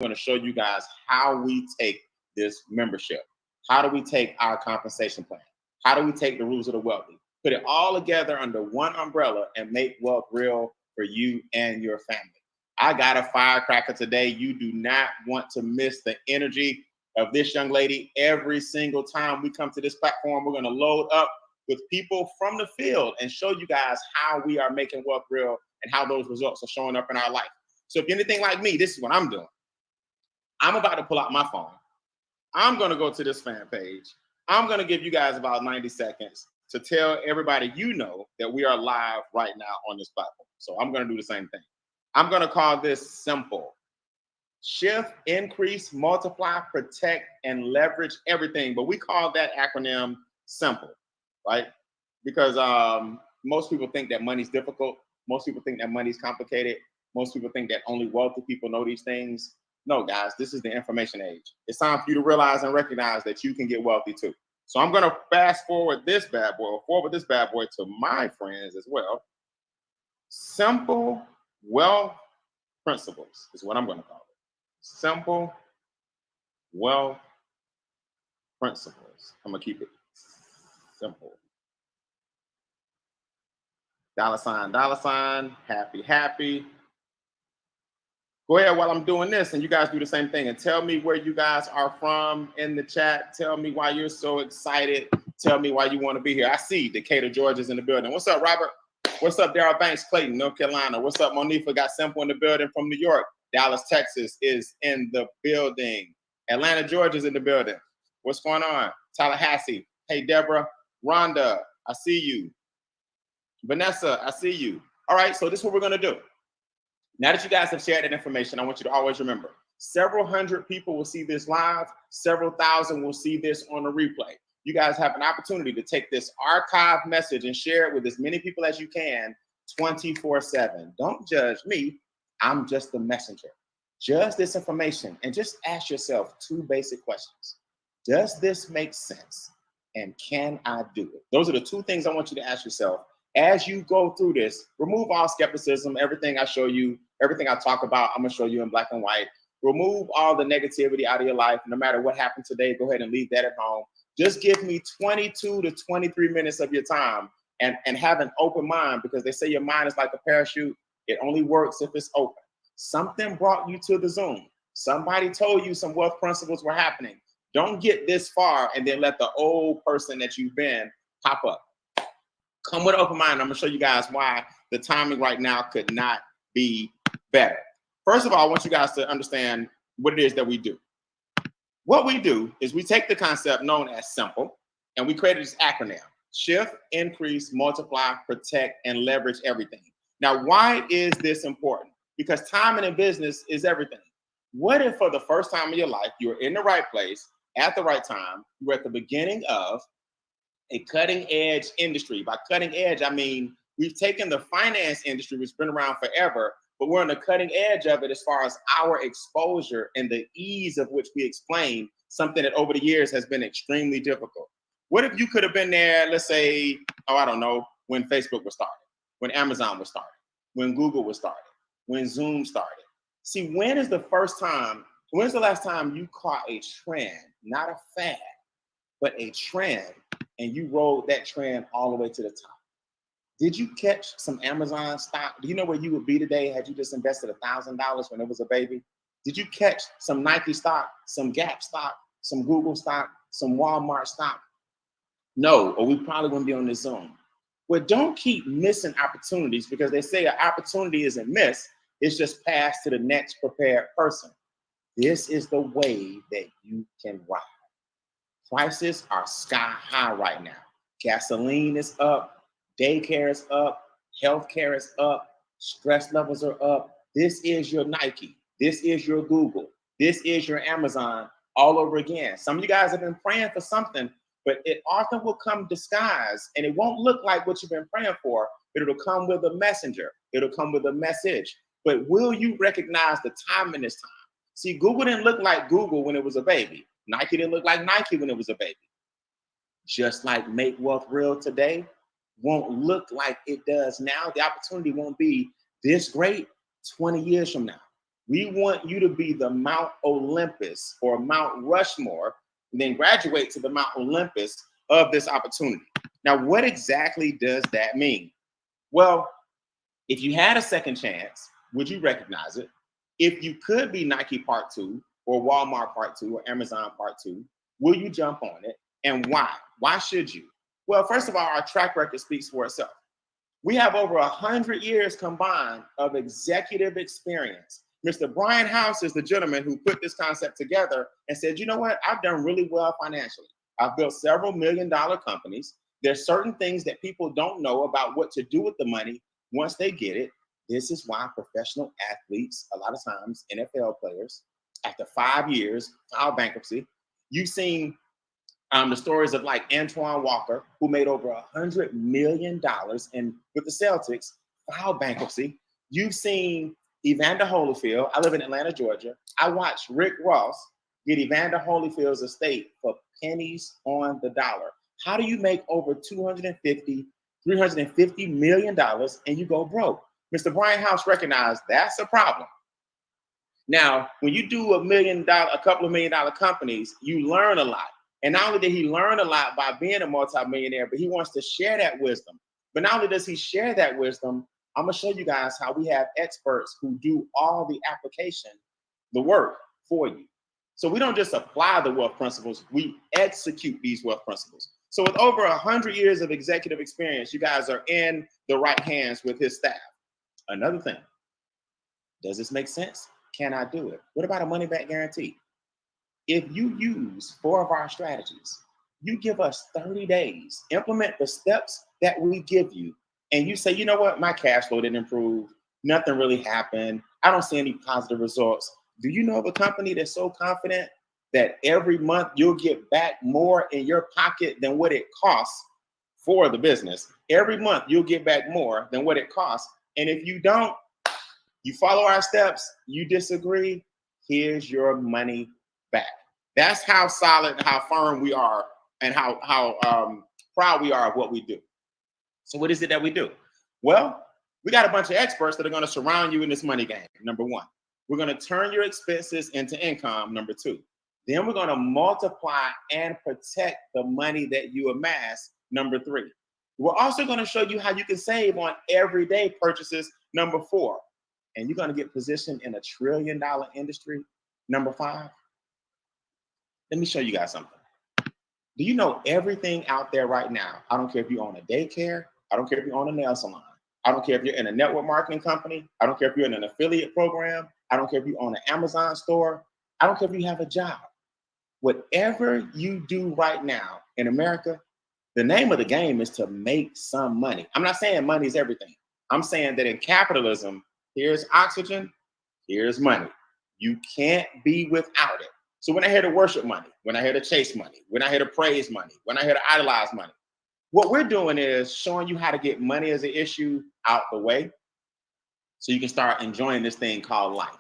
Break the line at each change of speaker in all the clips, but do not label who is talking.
going to show you guys how we take this membership. How do we take our compensation plan? How do we take the rules of the wealthy? Put it all together under one umbrella and make wealth real for you and your family. I got a firecracker today. You do not want to miss the energy of this young lady. Every single time we come to this platform, we're going to load up with people from the field and show you guys how we are making wealth real and how those results are showing up in our life. So if you're anything like me, this is what I'm doing. I'm about to pull out my phone. I'm going to go to this fan page. I'm going to give you guys about 90 seconds to tell everybody you know that we are live right now on this platform. So I'm going to do the same thing. I'm going to call this S.I.M.P.L.E. Shift, increase, multiply, protect, and leverage everything. But we call that acronym S.I.M.P.L.E., right? Because most people think that money's difficult. Most people think that money's complicated. Most people think that only wealthy people know these things. No, guys, this is the information age. It's time for you to realize and recognize that you can get wealthy too. So I'm going to fast forward this bad boy, to my friends as well. Simple wealth principles is what I'm going to call it. Simple wealth principles. I'm going to keep it simple. $, happy, happy. Go ahead while I'm doing this and you guys do the same thing and tell me where you guys are from in the chat. Tell me why you're so excited. Tell me why you want to be here. I see Decatur, Georgia's in the building. What's up, Robert? What's up, Daryl Banks, Clayton, North Carolina? What's up, Monifa? Got S.I.M.P.L.E. in the building from New York. Dallas, Texas is in the building. Atlanta, Georgia's in the building. What's going on? Tallahassee. Hey, Deborah. Rhonda, I see you. Vanessa, I see you. All right, so this is what we're going to do. Now that you guys have shared that information, I want you to always remember, several hundred people will see this live, several thousand will see this on the replay. You guys have an opportunity to take this archive message and share it with as many people as you can 24/7. Don't judge me. I'm just the messenger. Judge this information and just ask yourself 2 basic questions. Does this make sense? And can I do it? Those are the 2 things I want you to ask yourself. As you go through this, remove all skepticism. Everything I show you, everything I talk about, I'm going to show you in black and white. Remove all the negativity out of your life. No matter what happened today, go ahead and leave that at home. Just give me 22 to 23 minutes of your time and have an open mind, because they say your mind is like a parachute. It only works if it's open. Something brought you to the Zoom. Somebody told you some wealth principles were happening. Don't get this far and then let the old person that you've been pop up. Come with an open mind. I'm going to show you guys why the timing right now could not be better. First of all, I want you guys to understand what it is that we do. What we do is we take the concept known as S.I.M.P.L.E. and we created this acronym: shift, increase, multiply, protect, and leverage everything. Now, why is this important? Because timing in business is everything. What if for the first time in your life, you're in the right place at the right time, you're at the beginning of a cutting edge industry? By cutting edge, I mean, we've taken the finance industry, which has been around forever, but we're on the cutting edge of it as far as our exposure and the ease of which we explain something that over the years has been extremely difficult. What if you could have been there, let's say, I don't know, when Facebook was started, when Amazon was started, when Google was started, when Zoom started? See, when's the last time you caught a trend, not a fad, but a trend, and you rode that trend all the way to the top? Did you catch some Amazon stock? Do you know where you would be today had you just invested $1,000 when it was a baby? Did you catch some Nike stock, some Gap stock, some Google stock, some Walmart stock? No, or we probably wouldn't be on this Zoom. Well, don't keep missing opportunities, because they say an opportunity isn't missed, it's just passed to the next prepared person. This is the way that you can ride. Prices are sky high right now. Gasoline is up. Daycare is up, healthcare is up, stress levels are up. This is your Nike. This is your Google. This is your Amazon all over again. Some of you guys have been praying for something, but it often will come disguised, and it won't look like what you've been praying for, but it'll come with a messenger. It'll come with a message. But will you recognize the time in this time? See, Google didn't look like Google when it was a baby. Nike didn't look like Nike when it was a baby. Just like Make Wealth Real today won't look like it does now. The opportunity won't be this great 20 years from now. We want you to be the Mount Olympus or Mount Rushmore, and then graduate to the Mount Olympus of this opportunity. Now, what exactly does that mean? Well, if you had a second chance, would you recognize it? If you could be Nike Part 2 or Walmart Part 2 or Amazon Part 2, will you jump on it? And why? Why should you? Well, first of all, our track record speaks for itself. We have over 100 years combined of executive experience. Mr. Brian House is the gentleman who put this concept together and said, you know what? I've done really well financially. I've built several million-dollar companies. There's certain things that people don't know about what to do with the money once they get it. This is why professional athletes, a lot of times NFL players, after 5 years, file bankruptcy. You've seen the stories of like Antoine Walker, who made over $100 million and with the Celtics, filed bankruptcy. You've seen Evander Holyfield. I live in Atlanta, Georgia. I watched Rick Ross get Evander Holyfield's estate for pennies on the dollar. How do you make over $350 million and you go broke? Mr. Brian House recognized that's a problem. Now, when you do a couple of $1 million companies, you learn a lot. And not only did he learn a lot by being a multimillionaire, but he wants to share that wisdom. But not only does he share that wisdom, I'm going to show you guys how we have experts who do all the application, the work for you. So we don't just apply the wealth principles, we execute these wealth principles. So with over 100 years of executive experience, you guys are in the right hands with his staff. Another thing, does this make sense? Can I do it? What about a money back guarantee? If you use 4 of our strategies, you give us 30 days, implement the steps that we give you, and you say, you know what, my cash flow didn't improve, nothing really happened, I don't see any positive results. Do you know of a company that's so confident that every month you'll get back more in your pocket than what it costs for the business? Every month you'll get back more than what it costs. And if you don't, you follow our steps, you disagree, here's your money back. That's how solid, how firm we are, and how proud we are of what we do. So what is it that we do? Well, we got a bunch of experts that are going to surround you in this money game, number 1. We're going to turn your expenses into income, number 2. Then we're going to multiply and protect the money that you amass, number 3. We're also going to show you how you can save on everyday purchases, number 4. And you're going to get positioned in a $1 trillion industry, number 5. Let me show you guys something. Do you know everything out there right now? I don't care if you own a daycare. I don't care if you own a nail salon. I don't care if you're in a network marketing company. I don't care if you're in an affiliate program. I don't care if you own an Amazon store. I don't care if you have a job. Whatever you do right now in America, the name of the game is to make some money. I'm not saying money is everything. I'm saying that in capitalism, here's oxygen, here's money. You can't be without it. So when I hear to worship money, when I hear to chase money, when I hear to praise money, when I hear to idolize money, what we're doing is showing you how to get money as an issue out the way so you can start enjoying this thing called life.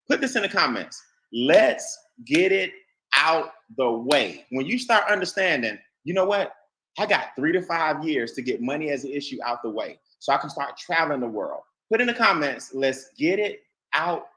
Put this in the comments. Let's get it out the way. When you start understanding, you know what? I got 3 to 5 years to get money as an issue out the way so I can start traveling the world. Put in the comments, let's get it out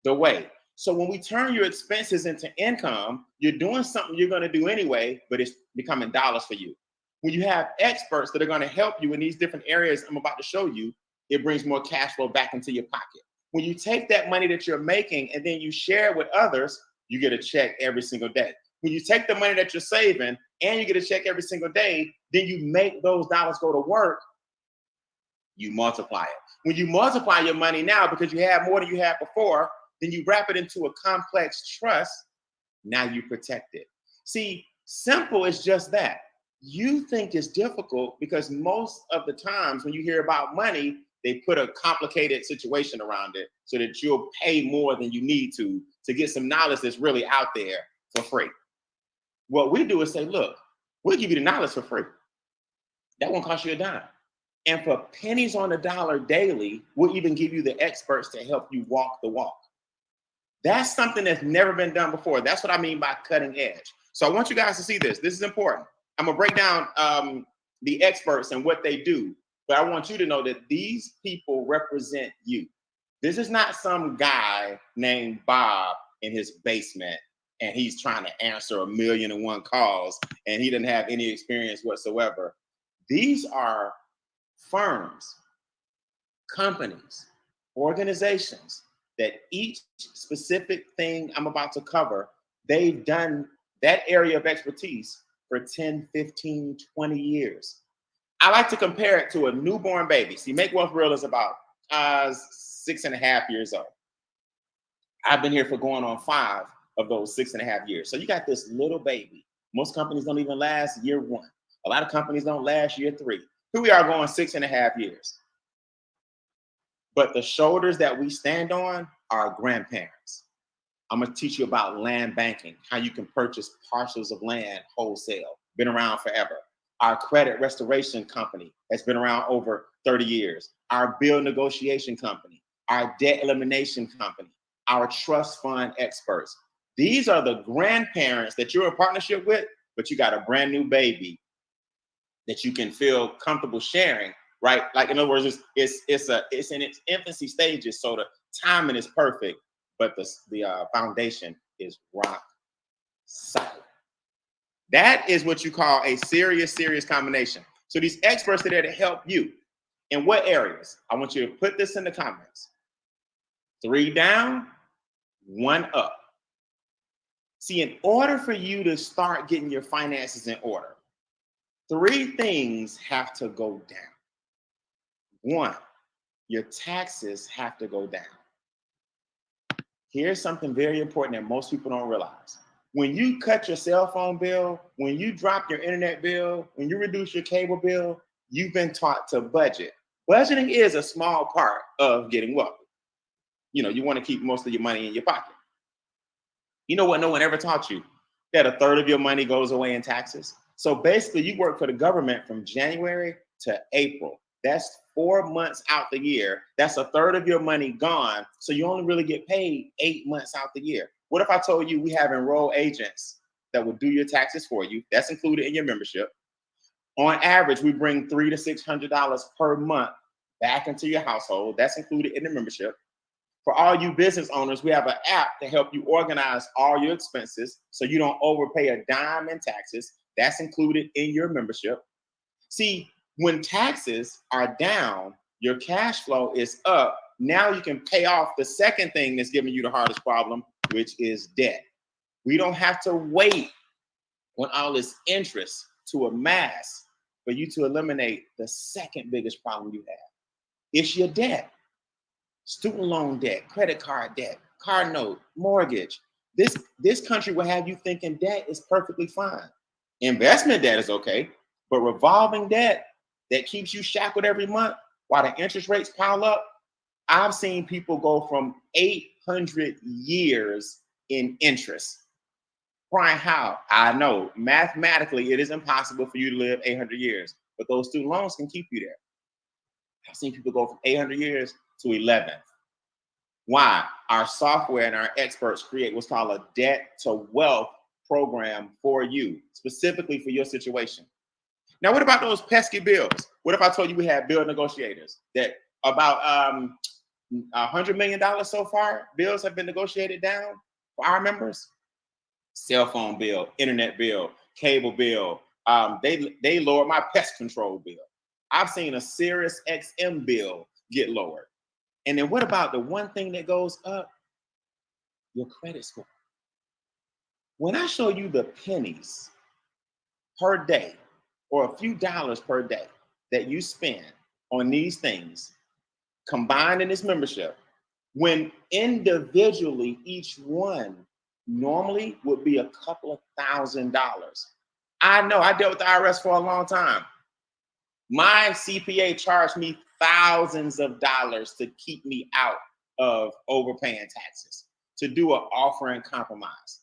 the way. So when we turn your expenses into income, you're doing something you're going to do anyway, but it's becoming dollars for you. When you have experts that are going to help you in these different areas I'm about to show you, it brings more cash flow back into your pocket. When you take that money that you're making and then you share it with others, you get a check every single day. When you take the money that you're saving and you get a check every single day, then you make those dollars go to work, you multiply it. When you multiply your money now because you have more than you had before, then you wrap it into a complex trust. Now you protect it. See, simple is just that. You think it's difficult because most of the times when you hear about money, they put a complicated situation around it so that you'll pay more than you need to get some knowledge that's really out there for free. What we do is say, look, we'll give you the knowledge for free. That won't cost you a dime. And for pennies on the dollar daily, we'll even give you the experts to help you walk the walk. That's something that's never been done before. That's what I mean by cutting edge. So I want you guys to see this. This is important. I'm gonna break down the experts and what they do, but I want you to know that these people represent you. This is not some guy named Bob in his basement and he's trying to answer 1,000,001 calls and he doesn't have any experience whatsoever. These are firms, companies, organizations that each specific thing I'm about to cover, they've done that area of expertise for 10, 15, 20 years. I like to compare it to a newborn baby. See, Make Wealth Real is about 6.5 years old. I've been here for going on 5 of those 6.5 years. So you got this little baby. Most companies don't even last year 1. A lot of companies don't last year 3. Here we are going 6.5 years. But the shoulders that we stand on are our grandparents. I'm going to teach you about land banking, how you can purchase parcels of land wholesale, been around forever. Our credit restoration company has been around over 30 years. Our bill negotiation company, our debt elimination company, our trust fund experts. These are the grandparents that you're in partnership with, but you got a brand new baby that you can feel comfortable sharing, right? Like, in other words, it's in its infancy stages, so the timing is perfect, but the foundation is rock solid. That is what you call a serious combination. So these experts are there to help you. In what areas? I want you to put this in the comments. 3 down, 1 up. See, in order for you to start getting your finances in order, 3 things have to go down. 1, your taxes have to go down. Here's something very important that most people don't realize. When you cut your cell phone bill, when you drop your internet bill, when you reduce your cable bill, you've been taught to budget. Budgeting is a small part of getting wealthy. You know, you want to keep most of your money in your pocket. You know what no one ever taught you? That 1/3 of your money goes away in taxes. So basically, you work for the government from January to April. That's 4 months out the year. That's 1/3 of your money gone. So you only really get paid 8 months out the year. What if I told you we have enrolled agents that will do your taxes for you? That's included in your membership. On average, we bring $300 to $600 per month back into your household. That's included in the membership. For all you business owners, we have an app to help you organize all your expenses so you don't overpay a dime in taxes. That's included in your membership. See, when taxes are down, your cash flow is up. Now you can pay off the second thing that's giving you the hardest problem, which is debt. We don't have to wait on all this interest to amass for you to eliminate the second biggest problem you have. It's your debt. Student loan debt, credit card debt, car note, mortgage. This country will have you thinking debt is perfectly fine. Investment debt is okay, but revolving debt that keeps you shackled every month while the interest rates pile up, I've seen people go from 800 years in interest. Brian, how? I know mathematically it is impossible for you to live 800 years, but those student loans can keep you there. I've seen people go from 800 years to 11. Why? Our software and our experts create what's called a debt to wealth program for you, specifically for your situation. Now, what about those pesky bills? What if I told you we had bill negotiators that about $100 million so far, bills have been negotiated down for our members? Cell phone bill, internet bill, cable bill. They lowered my pest control bill. I've seen a Sirius XM bill get lowered. And then what about the one thing that goes up? Your credit score. When I show you the pennies per day or a few dollars per day that you spend on these things combined in this membership, when individually each one normally would be a couple of $1,000. I know, I dealt with the IRS for a long time. My CPA charged me thousands of dollars to keep me out of overpaying taxes, to do an offer and compromise.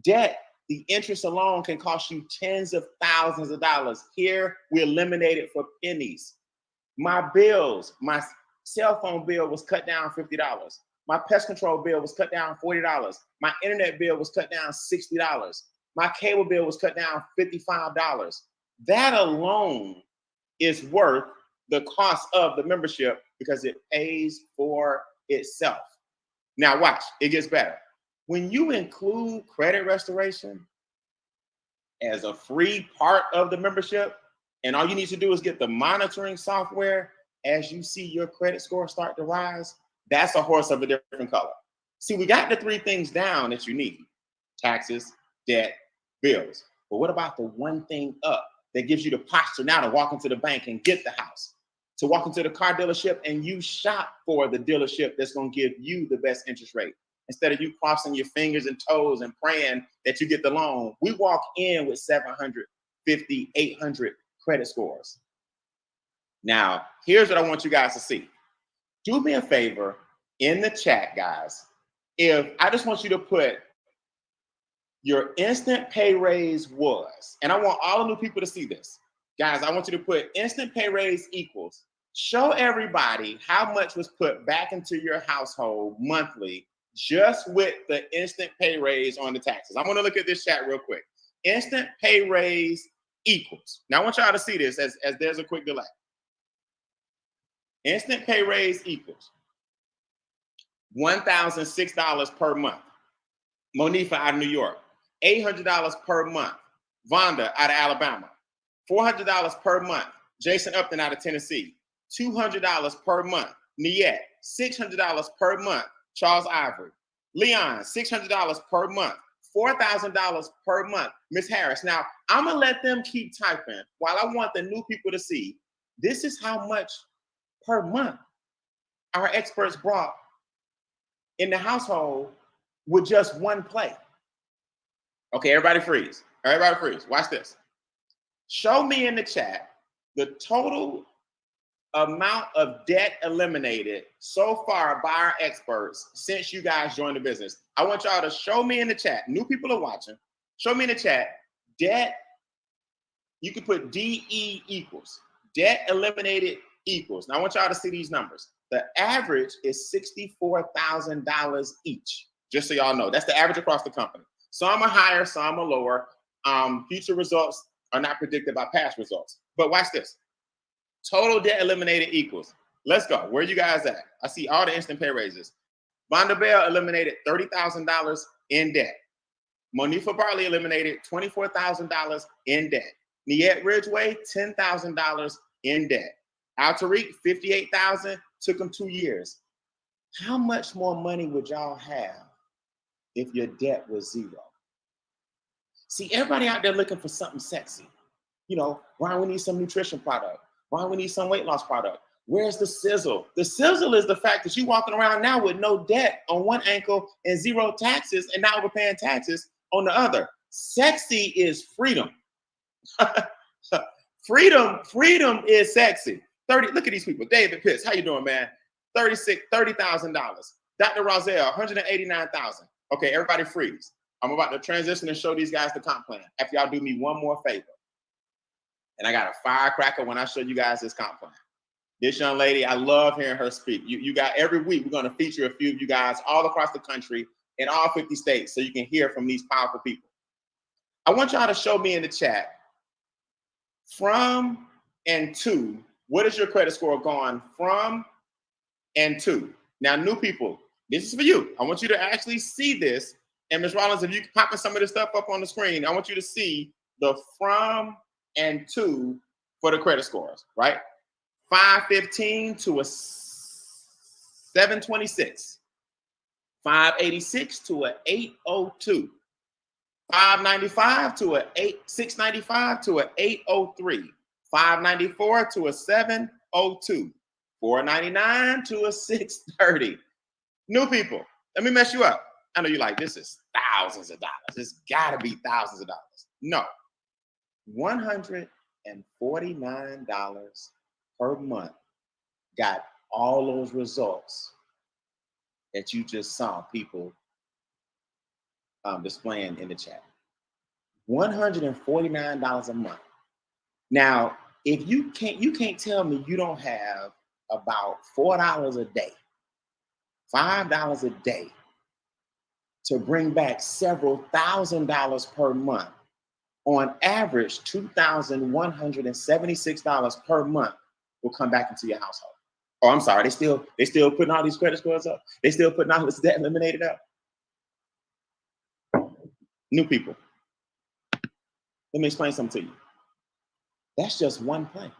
Debt, the interest alone can cost you tens of thousands of dollars. Here, we eliminate it for pennies. My bills, my cell phone bill was cut down $50. My pest control bill was cut down $40. My internet bill was cut down $60. My cable bill was cut down $55. That alone is worth the cost of the membership because it pays for itself. Now watch, it gets better. When you include credit restoration as a free part of the membership, and all you need to do is get the monitoring software as you see your credit score start to rise, that's a horse of a different color. See, we got the three things down that you need: taxes, debt, bills. But what about the one thing up that gives you the posture now to walk into the bank and get the house, to walk into the car dealership and you shop for the dealership that's going to give you the best interest rate? Instead of you crossing your fingers and toes and praying that you get the loan, we walk in with 750, 800 credit scores. Now, here's what I want you guys to see. Do me a favor in the chat, guys. If I just want you to put your instant pay raise was, and I want all the new people to see this. Guys, I want you to put instant pay raise equals. Show everybody how much was put back into your household monthly just with the instant pay raise on the taxes. I want to look at this chat real quick. Instant pay raise equals. Now I want y'all to see this as there's a quick delay. Instant pay raise equals $1,006 per month. Monifa out of New York. $800 per month. Vonda out of Alabama. $400 per month. Jason Upton out of Tennessee. $200 per month. Niet. $600 per month. Charles Ivory. Leon, $600 per month. $4,000 per month. Miss Harris. Now, I'm going to let them keep typing while I want the new people to see this is how much per month our experts brought in the household with just one play. Okay, everybody freeze. Everybody freeze. Watch this. Show me in the chat the total amount of debt eliminated so far by our experts since you guys joined the business. I want y'all to show me in the chat. New people are watching. Show me in the chat. Debt, you can put DE equals. Debt eliminated equals. Now I want y'all to see these numbers. The average is $64,000 each. Just so y'all know, that's the average across the company. Some are higher, some are lower. Future results are not predicted by past results. But watch this. Total debt eliminated equals. Let's go. Where you guys at? I see all the instant pay raises. Vonda Bell eliminated $30,000 in debt. Monifa Barley eliminated $24,000 in debt. Niet Ridgeway, $10,000 in debt. Al Tariq, $58,000. Took them 2 years. How much more money would y'all have if your debt was zero? See, everybody out there looking for something sexy. You know, Ryan, we need some nutrition product. Ryan, we need some weight loss product. Where's the sizzle? The sizzle is the fact that you're walking around now with no debt on one ankle and zero taxes and not overpaying taxes on the other. Sexy is freedom. Freedom is sexy. Look at these people. David Pitts, how you doing, man? $30,000. Dr. Roselle, $189,000. Okay, everybody freeze. I'm about to transition and show these guys the comp plan after y'all do me one more favor. And I got a firecracker when I show you guys this comp plan. This young lady, I love hearing her speak. You got every week, we're going to feature a few of you guys all across the country in all 50 states so you can hear from these powerful people. I want y'all to show me in the chat from and to. What is your credit score going from and to? Now, new people, this is for you. I want you to actually see this. And Ms. Rollins, if you can pop some of this stuff up on the screen, I want you to see the from and to for the credit scores, right? 515 to a 726. 586 to a 802. 595 to a 695 to a 803. 594 to a 702. 499 to a 630. New people, let me mess you up. I know you're like, this is thousands of dollars. It's gotta be thousands of dollars. No, $149 per month got all those results that you just saw people displaying in the chat. $149 a month. Now, if you can't tell me you don't have about $4 a day, $5 a day to bring back several $1,000s per month. On average, $2,176 per month will come back into your household. Oh, I'm sorry. They still putting all these credit scores up. They still putting all this debt eliminated up. New people. Let me explain something to you. That's just one thing.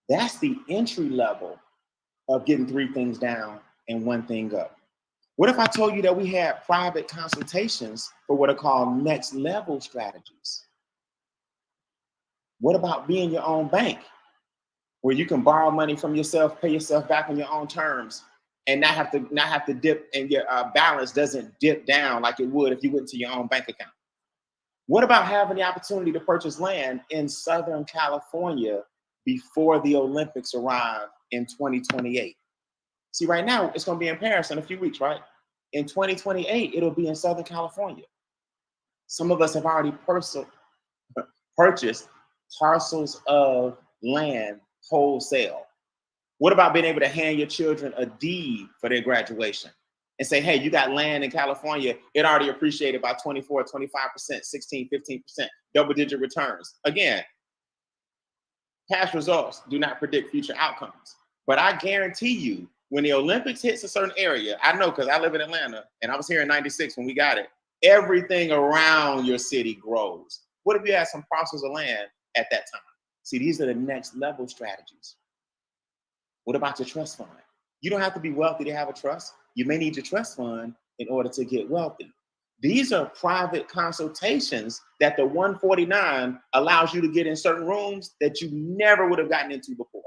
That's the entry level of getting 3 things down and 1 thing up. What if I told you that we had private consultations for what are called next level strategies? What about being your own bank, where you can borrow money from yourself, pay yourself back on your own terms, and not have to dip, and your balance doesn't dip down like it would if you went to your own bank account? What about having the opportunity to purchase land in Southern California before the Olympics arrive in 2028? See, right now it's going to be in Paris in a few weeks, right? In 2028, it'll be in Southern California. Some of us have already purchased parcels of land wholesale. What about being able to hand your children a deed for their graduation and say, hey, you got land in California, it already appreciated by 24, 25%, 16, 15%, double-digit returns. Again, past results do not predict future outcomes. But I guarantee you, when the Olympics hits a certain area, I know because I live in Atlanta and I was here in 96 when we got it, everything around your city grows. What if you had some parcels of land at that time? See, these are the next level strategies. What about your trust fund? You don't have to be wealthy to have a trust. You may need your trust fund in order to get wealthy. These are private consultations that the 149 allows you to get in certain rooms that you never would have gotten into before,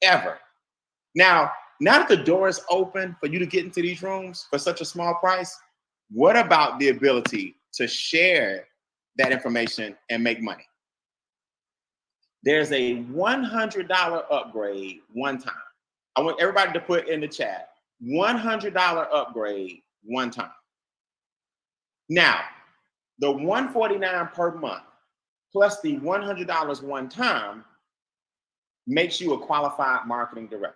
ever. Now that the door is open for you to get into these rooms for such a small price, what about the ability to share that information and make money? There's a $100 upgrade one time. I want everybody to put in the chat, $100 upgrade one time. Now, the $149 per month plus the $100 one time makes you a qualified marketing director.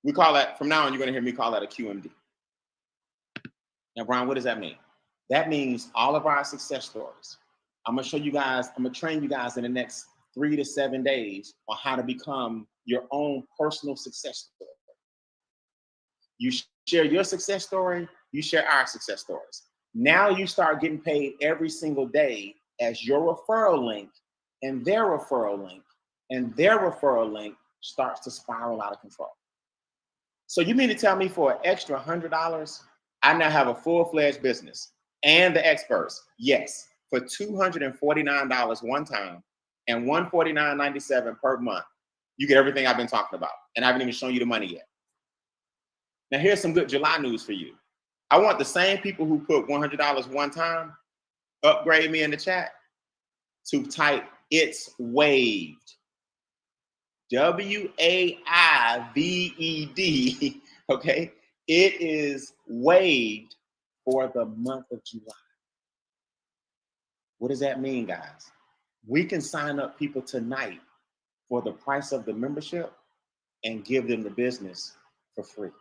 We call that, from now on, you're going to hear me call that a QMD. Now, Brian, what does that mean? That means all of our success stories. I'm going to show you guys, I'm going to train you guys in the next 3 to 7 days on how to become your own personal success story. You share your success story, you share our success stories. Now you start getting paid every single day as your referral link and their referral link and their referral link starts to spiral out of control. So you mean to tell me for an extra $100, I now have a full-fledged business and the experts? Yes, for $249 one time and $149.97 per month, you get everything I've been talking about. And I haven't even shown you the money yet. Now here's some good July news for you. I want the same people who put $100 one time, upgrade me in the chat, to type "it's waived." WAIVED, okay? It is waived for the month of July. What does that mean, guys? We can sign up people tonight for the price of the membership and give them the business for free.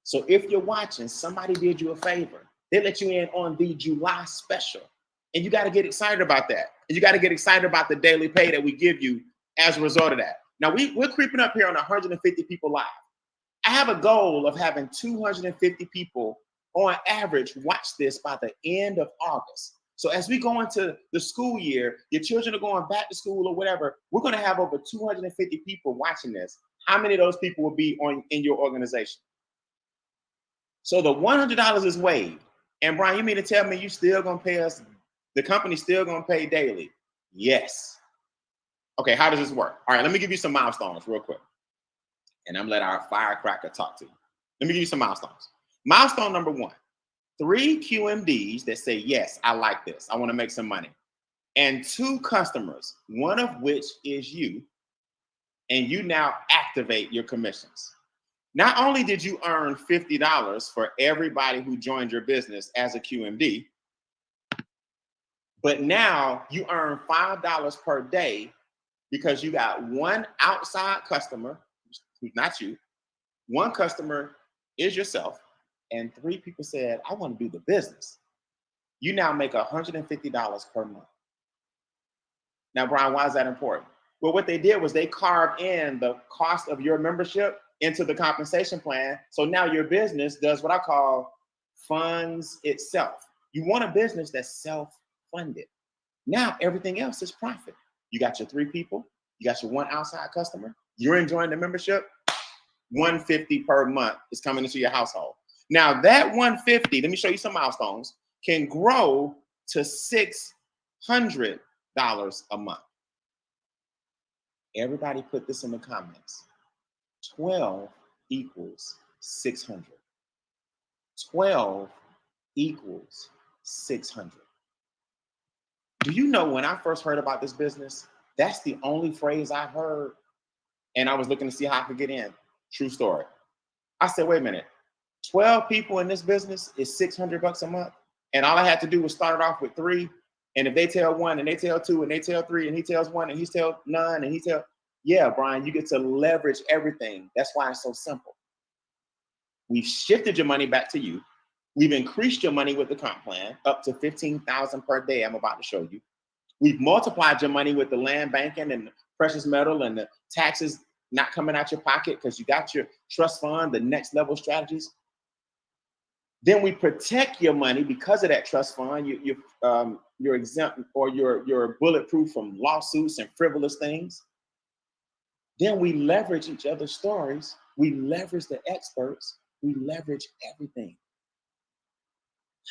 So if you're watching, somebody did you a favor. They let you in on the July special. And you got to get excited about that. And you got to get excited about the daily pay that we give you as a result of that. Now, we're creeping up here on 150 people live. I have a goal of having 250 people on average watch this by the end of August. So as we go into the school year, your children are going back to school or whatever, we're going to have over 250 people watching this. How many of those people will be in your organization? So the $100 is waived. And Brian, you mean to tell me you still going to pay us, the company's still going to pay daily? Yes. Okay, how does this work? All right, let me give you some milestones real quick. And I'm going to let our firecracker talk to you. Let me give you some milestones. Milestone number 1, 3 QMDs that say, yes, I like this. I want to make some money. And 2 customers, one of which is you, and you now activate your commissions. Not only did you earn $50 for everybody who joined your business as a QMD, but now you earn $5 per day because you got 1 outside customer who's not you, 1 customer is yourself, and 3 people said, I want to do the business. You now make $150 per month. Now, Brian, why is that important? Well, what they did was they carved in the cost of your membership into the compensation plan. So now your business does what I call funds itself. You want a business that's self-funded. Now everything else is profit. You got your 3 people, you got your 1 outside customer, you're enjoying the membership, $150 per month is coming into your household. Now that $150, let me show you some milestones, can grow to $600 a month. Everybody put this in the comments. 12 equals 600. 12 equals 600. Do you know when I first heard about this business, that's the only phrase I heard, and I was looking to see how I could get in. True story. I said, wait a minute, 12 people in this business is $600 a month, and all I had to do was start it off with 3, and if they tell 1 and they tell 2 and they tell 3 and he tells 1 and he tells none and he tells, yeah, Brian, you get to leverage everything. That's why it's so simple. We've shifted your money back to you. We've increased your money with the comp plan up to $15,000 per day. I'm about to show you. We've multiplied your money with the land banking and the precious metal and the taxes not coming out your pocket because you got your trust fund, the next level strategies. Then we protect your money because of that trust fund. You're exempt or you're bulletproof from lawsuits and frivolous things. Then we leverage each other's stories. We leverage the experts. We leverage everything.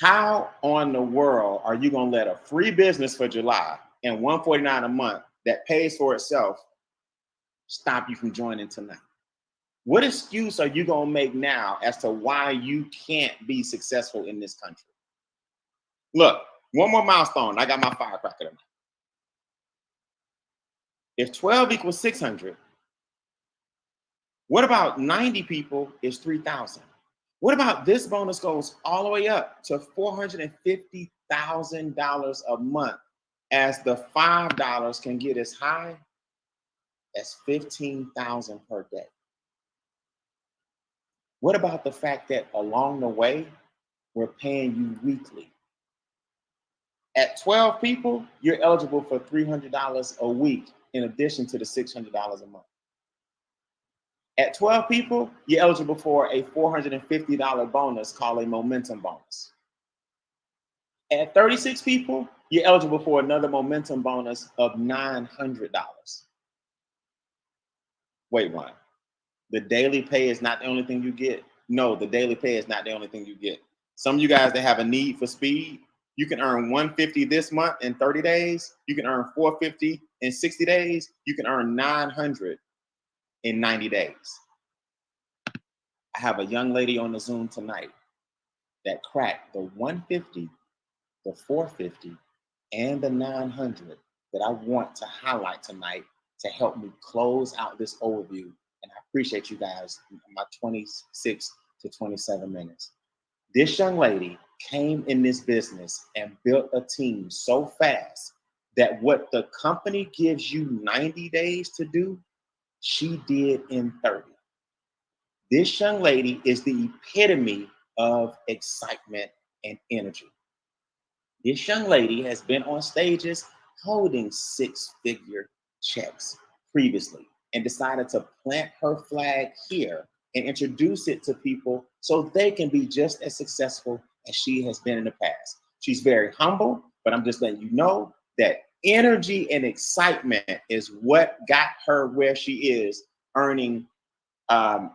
How on the world are you going to let a free business for July and $149 a month that pays for itself stop you from joining tonight? What excuse are you going to make now as to why you can't be successful in this country? Look, one more milestone. I got my firecracker tonight. If 12 equals 600, what about 90 people is 3,000? What about this bonus goes all the way up to $450,000 a month, as the $5 can get as high as $15,000 per day? What about the fact that along the way, we're paying you weekly? At 12 people, you're eligible for $300 a week in addition to the $600 a month. At 12 people, you're eligible for a $450 bonus called a momentum bonus. At 36 people, you're eligible for another momentum bonus of $900. Wait, Ron, the daily pay is not the only thing you get? No, the daily pay is not the only thing you get. Some of you guys that have a need for speed, you can earn $150 this month in 30 days. You can earn $450 in 60 days. You can earn $900 in 90 days. I have a young lady on the Zoom tonight that cracked the $150, the $450, and the $900 that I want to highlight tonight to help me close out this overview. And I appreciate you guys, my 26 to 27 minutes. This young lady came in this business and built a team so fast that what the company gives you 90 days to do, she did in 30. This young lady is the epitome of excitement and energy. This young lady has been on stages holding 6-figure checks previously and decided to plant her flag here and introduce it to people so they can be just as successful as she has been in the past. She's very humble, but I'm just letting you know that energy and excitement is what got her where she is, earning the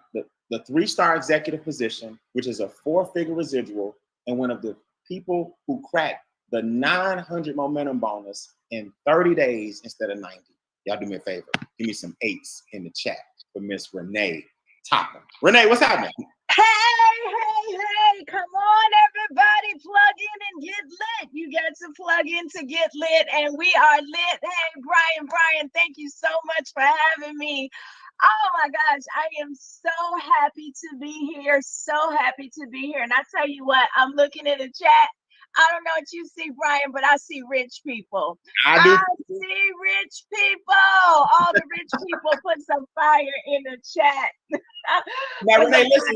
3-star executive position, which is a 4-figure residual, and one of the people who cracked the 900 momentum bonus in 30 days instead of 90. Y'all do me a favor. Give me some 8s in the chat for Miss Renee Topham. Renee, what's happening?
Hey. Come on, everybody. Plug in and get lit. You got to plug in to get lit, and we are lit. Hey, Brian, thank you so much for having me. Oh my gosh, I am so happy to be here. So happy to be here. And I tell you what, I'm looking in the chat. I don't know what you see, Brian, but I see rich people. I see rich people. All the rich people put some fire in the chat.
Now, Renee, listen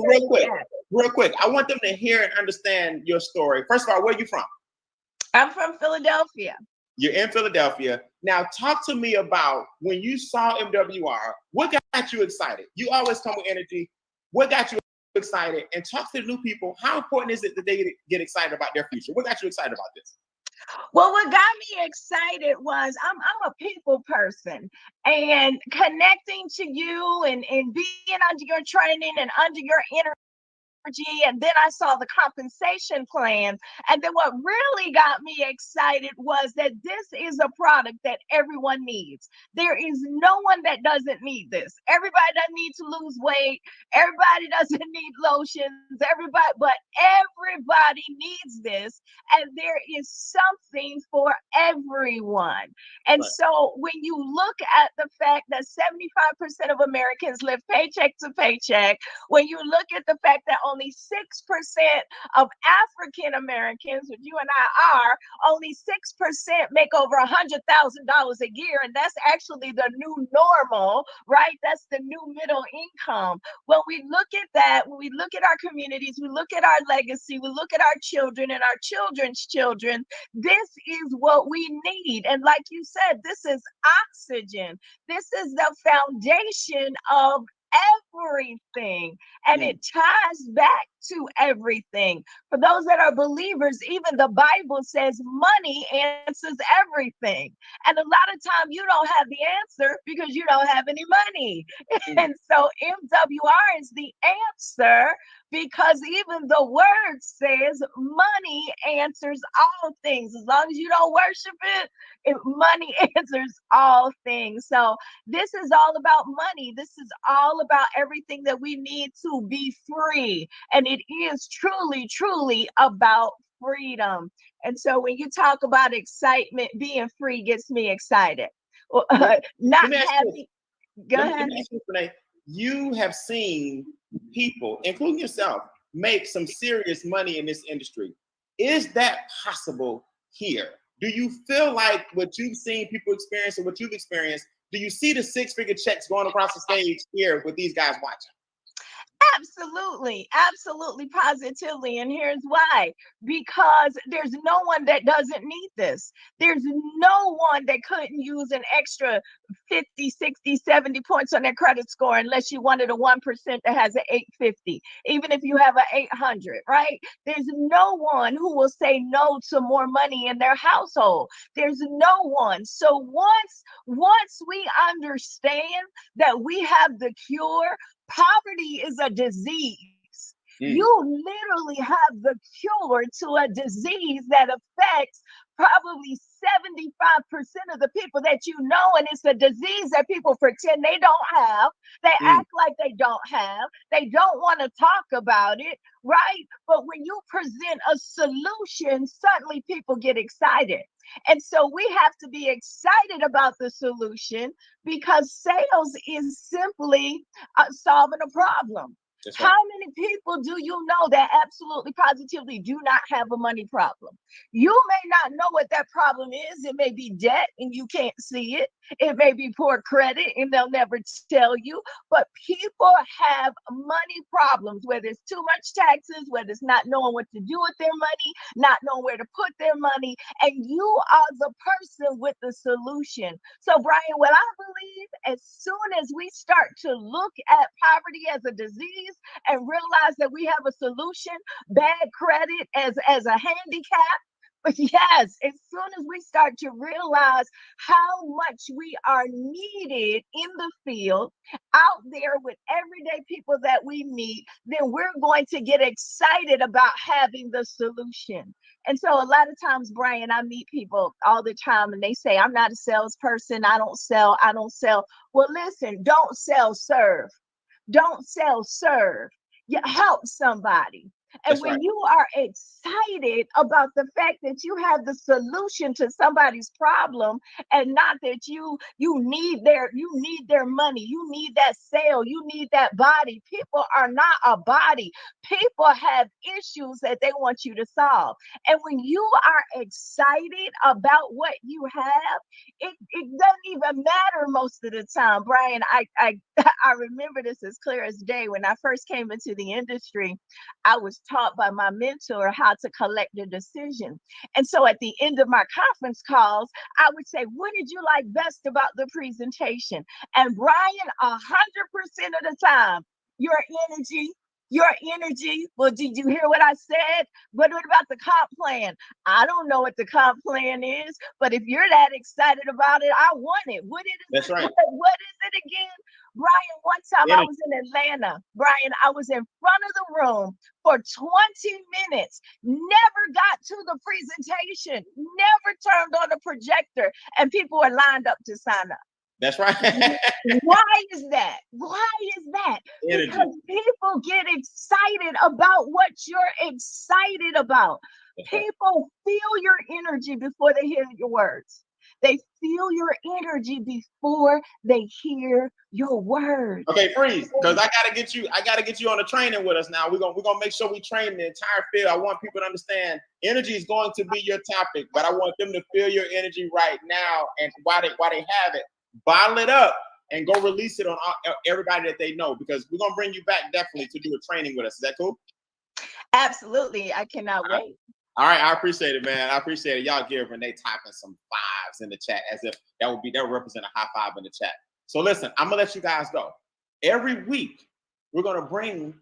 real quick. I want them to hear and understand your story. First of all, where are you from?
I'm from Philadelphia.
You're in Philadelphia. Now, talk to me about when you saw MWR, what got you excited? You always come with energy. What got you excited? And talk to the new people. How important is it that they get excited about their future? What got you excited about this?
Well, what got me excited was I'm a people person, and connecting to you and being under your training and under your and then I saw the compensation plan. And then what really got me excited was that this is a product that everyone needs. There is no one that doesn't need this. Everybody doesn't need to lose weight. Everybody doesn't need lotions. But everybody needs this. And there is something for everyone. And
Right.
so when you look at the fact that 75% of Americans live paycheck to paycheck, when you look at the fact that only 6% of African Americans, which you and I are, only 6% make over $100,000 a year. And that's actually the new normal, right? That's the new middle income. When we look at that, when we look at our communities, we look at our legacy, we look at our children and our children's children, this is what we need. And like you said, this is oxygen. This is the foundation of everything, and it ties back to everything. For those that are believers, even the Bible says money answers everything. And a lot of time you don't have the answer because you don't have any money. And so MWR is the answer, because even the word says money answers all things. As long as you don't worship it, money answers all things. So this is all about money. This is all about everything that we need to be free. And it is truly, truly about freedom. And so when you talk about excitement, being free gets me excited. Not
Let me ask you,
having, go
let
ahead.
me ask you, Renee, you have seen people, including yourself, make some serious money in this industry. Is that possible here? Do you feel like what you've seen people experience and what you've experienced, do you see the six-figure checks going across the stage here with these guys watching?
Absolutely, absolutely, positively. And here's why: because there's no one that doesn't need this. There's no one that couldn't use an extra 50, 60, 70 points on their credit score unless you wanted a 1% that has an 850, even if you have an 800, right? There's no one who will say no to more money in their household. There's no one. So once we understand that we have the cure, poverty is a disease. You literally have the cure to a disease that affects probably 75% of the people that you know, and it's a disease that people pretend they don't have. They act like they don't have. They don't want to talk about it, right? But when you present a solution, suddenly people get excited. And so we have to be excited about the solution, because sales is simply solving a problem.
That's right.
How many people do you know that absolutely positively do not have a money problem? You may not know what that problem is. It may be debt and you can't see it. It may be poor credit and they'll never tell you. But people have money problems, whether it's too much taxes, whether it's not knowing what to do with their money, not knowing where to put their money. And you are the person with the solution. So, Brian, what I believe, as soon as we start to look at poverty as a disease and realize that we have a solution, bad credit as a handicap, but yes, as soon as we start to realize how much we are needed in the field, out there with everyday people that we meet, then we're going to get excited about having the solution. And so a lot of times, Brian, I meet people all the time and they say, I'm not a salesperson. I don't sell. I don't sell. Well, listen, don't sell, serve. Don't sell, serve. You help somebody. And
That's
when
right.
you are excited about the fact that you have the solution to somebody's problem, and not that you need their money, you need that sale, you need that body. People are not a body. People have issues that they want you to solve. And when you are excited about what you have, it doesn't even matter most of the time. Brian, I I remember this as clear as day. When I first came into the industry, I was taught by my mentor how to collect a decision. And so at the end of my conference calls, I would say, what did you like best about the presentation? And Brian, 100% of the time, your energy, your energy. Well, did you hear what I said? What about the comp plan? I don't know what the comp plan is, but if you're that excited about it, I want it.
That's right.
What is it again? Brian, one time I was in Atlanta. Brian, I was in front of the room for 20 minutes, never got to the presentation, never turned on the projector, and people were lined up to sign up.
That's right.
Why is that? Why is that?
Energy.
Because people get excited about what you're excited about. People feel your energy before they hear your words. They feel your energy before they hear your words.
Okay, freeze, because I gotta get you on the training with us now. We're gonna make sure we train the entire field. I want people to understand energy is going to be your topic, but I want them to feel your energy right now, and why they have it. Bottle it up and go release it on everybody that they know, because we're gonna bring you back definitely to do a training with us. Is that cool?
Absolutely. I cannot wait.
All right, I appreciate it, man. I appreciate it. Y'all give Renee typing some 5s in the chat as if that would represent a high 5 in the chat. So listen, I'm gonna let you guys go. Every week, we're gonna bring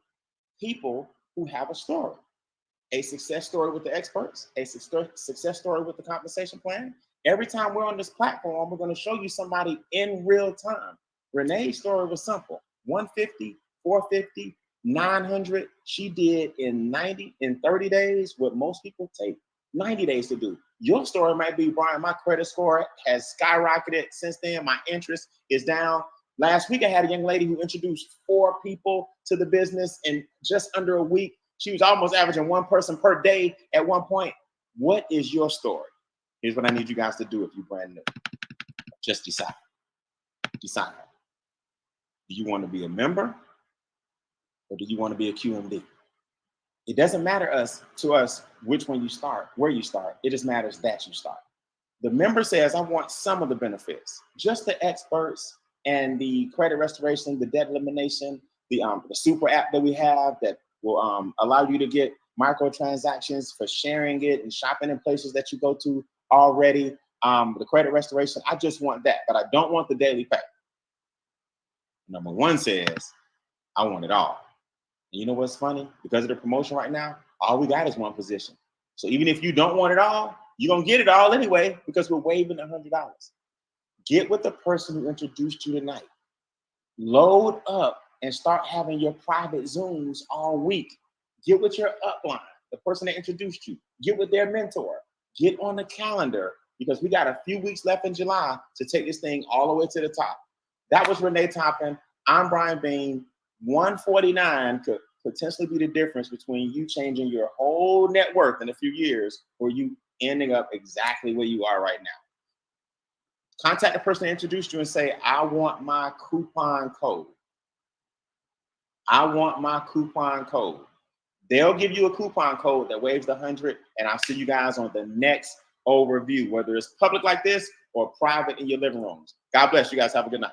people who have a story, a success story with the experts, a success story with the compensation plan. Every time we're on this platform, we're going to show you somebody in real time. Renee's story was simple: 150, 450, 900. She did in 30 days what most people take 90 days to do. Your story might be, Brian, my credit score has skyrocketed since then. My interest is down. Last week, I had a young lady who introduced 4 people to the business in just under a week. She was almost averaging 1 person per day at one point. What is your story? Here's what I need you guys to do if you're brand new. Just decide. Decide. Do you want to be a member, or do you want to be a QMD? It doesn't matter to us which one you start, where you start. It just matters that you start. The member says, I want some of the benefits, just the experts and the credit restoration, the debt elimination, the super app that we have that will allow you to get microtransactions for sharing it and shopping in places that you go to already. The credit restoration, I just want that, but I don't want the daily pay. Number 1 says, I want it all. And you know what's funny? Because of the promotion right now, all we got is 1 position. So even if you don't want it all, you're going to get it all anyway, because we're waiving $100. Get with the person who introduced you tonight. Load up and start having your private Zooms all week. Get with your upline, the person that introduced you. Get with their mentor. Get on the calendar, because we got a few weeks left in July to take this thing all the way to the top. That was Renee Toppin. I'm Brian Bean. 149 could potentially be the difference between you changing your whole net worth in a few years or you ending up exactly where you are right now. Contact the person that introduced you and say, I want my coupon code. I want my coupon code. They'll give you a coupon code that waives the 100, and I'll see you guys on the next overview, whether it's public like this or private in your living rooms. God bless you guys. Have a good night.